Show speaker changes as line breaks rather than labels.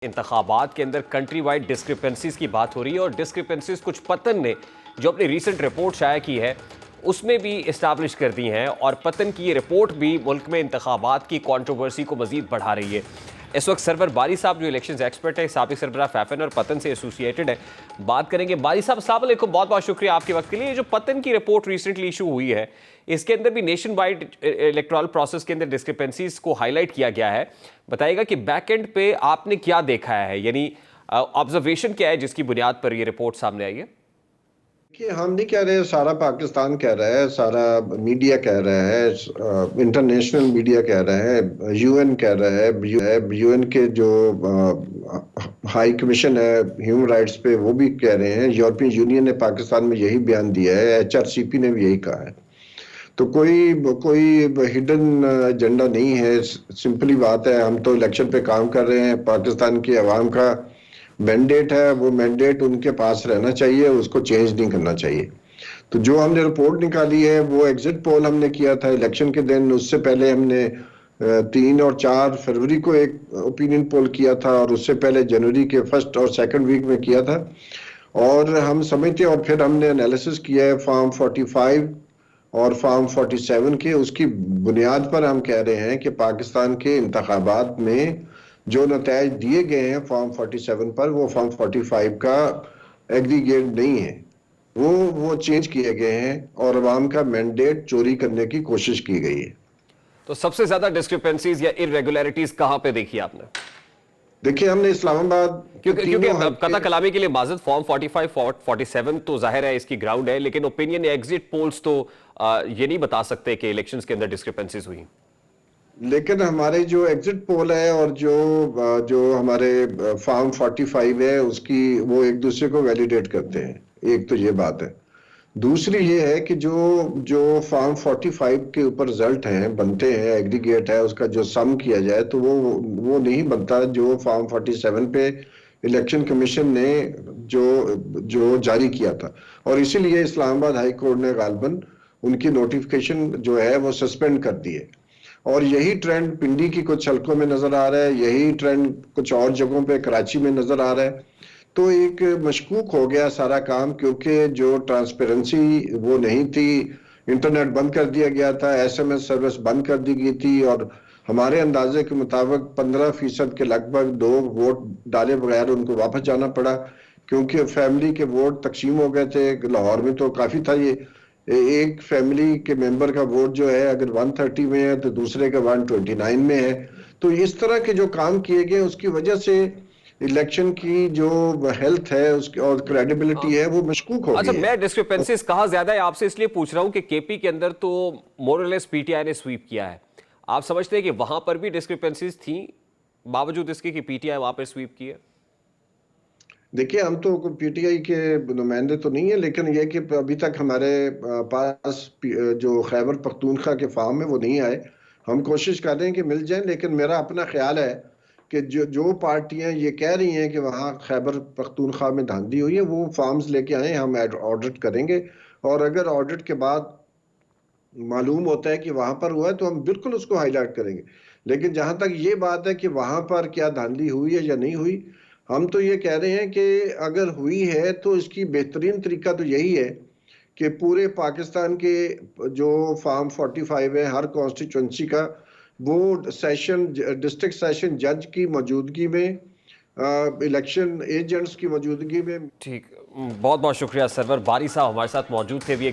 انتخابات کے اندر country wide ڈسکرپنسیز کی بات ہو رہی ہے اور ڈسکرپنسیز کچھ پتن نے جو اپنی ریسنٹ رپورٹ شائع کی ہے اس میں بھی اسٹیبلش کر دی ہیں، اور پتن کی یہ رپورٹ بھی ملک میں انتخابات کی کنٹروورسی کو مزید بڑھا رہی ہے۔ اس وقت سرور باری صاحب جو الیکشنز ایکسپرٹ ہے، سابق سربراہ فیفن اور پتن سے ایسوسیٹڈ ہے، بات کریں گے۔ باری صاحب السلام علیکم، بہت بہت شکریہ آپ کے وقت کے لیے۔ یہ جو پتن کی رپورٹ ریسنٹلی ایشو ہوئی ہے، اس کے اندر بھی نیشن وائڈ الیکٹورل پروسیس کے اندر ڈسکرپنسیز کو ہائی لائٹ کیا گیا ہے۔ بتائیے گا کہ بیک اینڈ پہ آپ نے کیا دیکھا ہے، یعنی آبزرویشن کیا ہے جس کی بنیاد پر یہ رپورٹ سامنے آئی ہے؟
کہ ہم نہیں کہہ رہے، سارا پاکستان کہہ رہا ہے، سارا میڈیا کہہ رہا ہے، انٹرنیشنل میڈیا کہہ رہا ہے، یو این کہہ رہا ہے، یو این کے جو ہائی کمیشن ہے ہیومن رائٹس پہ وہ بھی کہہ رہے ہیں، یورپین یونین نے پاکستان میں یہی بیان دیا ہے، ایچ آر سی پی نے بھی یہی کہا ہے۔ تو کوئی ہڈن ایجنڈا نہیں ہے، سمپلی بات ہے، ہم تو الیکشن پہ کام کر رہے ہیں، پاکستان کی عوام کا مینڈیٹ ہے، وہ مینڈیٹ ان کے پاس رہنا چاہیے، اس کو چینج نہیں کرنا چاہیے۔ تو جو ہم نے رپورٹ نکالی ہے وہ ایگزٹ پول ہم نے کیا تھا الیکشن کے دن، اس سے پہلے ہم نے 3 اور 4 فروری کو ایک اوپینین پول کیا تھا، اور اس سے پہلے جنوری کے فرسٹ اور سیکنڈ ویک میں کیا تھا، اور ہم سمجھتے اور پھر ہم نے انالیسس کیا ہے فارم 45 اور فارم 47 کے، اس کی بنیاد پر ہم کہہ رہے ہیں کہ پاکستان کے انتخابات میں جو نتائج دیے گئے ہیں فارم 47 پر، وہ فارم 45 کا ایگریگیٹ نہیں ہے، وہ چینج کیے گئے ہیں اور عوام کا مینڈیٹ چوری کرنے کی کوشش کی گئی ہے۔
تو سب سے زیادہ ڈسکرپنسیز یا irregularities کہاں پہ دیکھی آپ نے؟
دیکھیے ہم نے اسلام آباد
کیونکہ قطع کلامی کے لیے معذرت، فارم 45 47 تو ظاہر ہے اس کی گراؤنڈ ہے، لیکن اوپینین ایگزٹ پولز تو یہ نہیں بتا سکتے کہ الیکشنز کے اندر ڈسکرپنسیز ہوئی۔
لیکن ہمارے جو ایگزٹ پول ہے اور جو ہمارے فارم 45 ہے، اس کی وہ ایک دوسرے کو ویلیڈیٹ کرتے ہیں، ایک تو یہ بات ہے۔ دوسری یہ ہے کہ جو فارم 45 کے اوپر رزلٹ ہیں بنتے ہیں، ایگریگیٹ ہے، اس کا جو سم کیا جائے تو وہ نہیں بنتا جو فارم 47 پہ الیکشن کمیشن نے جو جاری کیا تھا، اور اسی لیے اسلام آباد ہائی کورٹ نے غالباً ان کی نوٹیفیکیشن جو ہے وہ سسپینڈ کر دی ہے، اور یہی ٹرینڈ پنڈی کی کچھ حلقوں میں نظر آ رہا ہے، یہی ٹرینڈ کچھ اور جگہوں پہ کراچی میں نظر آ رہا ہے۔ تو ایک مشکوک ہو گیا سارا کام، کیونکہ جو ٹرانسپیرنسی وہ نہیں تھی، انٹرنیٹ بند کر دیا گیا تھا، ایس ایم ایس سروس بند کر دی گئی تھی، اور ہمارے اندازے کے مطابق 15% کے لگ بھگ 2 ووٹ ڈالے بغیر ان کو واپس جانا پڑا، کیونکہ فیملی کے ووٹ تقسیم ہو گئے تھے۔ لاہور میں تو کافی تھا، یہ ایک فیملی کے ممبر کا ووٹ جو ہے اگر 130 میں ہے تو دوسرے کا 129 میں ہے۔ تو اس طرح کے جو کام کیے گئے اس کی وجہ سے الیکشن کی جو ہیلتھ ہے اس کی اور کریڈیبلٹی ہے وہ مشکوک ہو
اچھا،
گئی ہے۔
میں ڈسکرپنسیز کہاں زیادہ ہے آپ سے اس لیے پوچھ رہا ہوں کہ کے پی کے اندر تو مورلیس پی ٹی آئی نے سویپ کیا ہے، آپ سمجھتے ہیں کہ وہاں پر بھی ڈسکرپنسیز تھیں باوجود اس کے کہ پی ٹی آئی وہاں پر سویپ کی ہے؟
دیکھیے ہم تو پی ٹی آئی کے نمائندے تو نہیں ہیں، لیکن یہ کہ ابھی تک ہمارے پاس جو خیبر پختونخوا کے فارم ہے وہ نہیں آئے، ہم کوشش کر رہے ہیں کہ مل جائیں، لیکن میرا اپنا خیال ہے کہ جو پارٹیاں یہ کہہ رہی ہیں کہ وہاں خیبر پختونخوا میں دھاندلی ہوئی ہے، وہ فارمز لے کے آئیں، ہم آڈٹ کریں گے، اور اگر آڈٹ کے بعد معلوم ہوتا ہے کہ وہاں پر ہوا ہے تو ہم بالکل اس کو ہائی لائٹ کریں گے۔ لیکن جہاں تک یہ بات ہے کہ وہاں پر کیا دھاندلی ہوئی ہے یا نہیں ہوئی، ہم تو یہ کہہ رہے ہیں کہ اگر ہوئی ہے تو اس کی بہترین طریقہ تو یہی ہے کہ پورے پاکستان کے جو فارم 45 ہے ہر کانسٹیچوئنسی کا، وہ ڈسٹرکٹ سیشن جج کی موجودگی میں، الیکشن ایجنٹس کی موجودگی میں۔
ٹھیک، بہت بہت شکریہ سرور باری صاحب ہمارے ساتھ موجود تھے بھی۔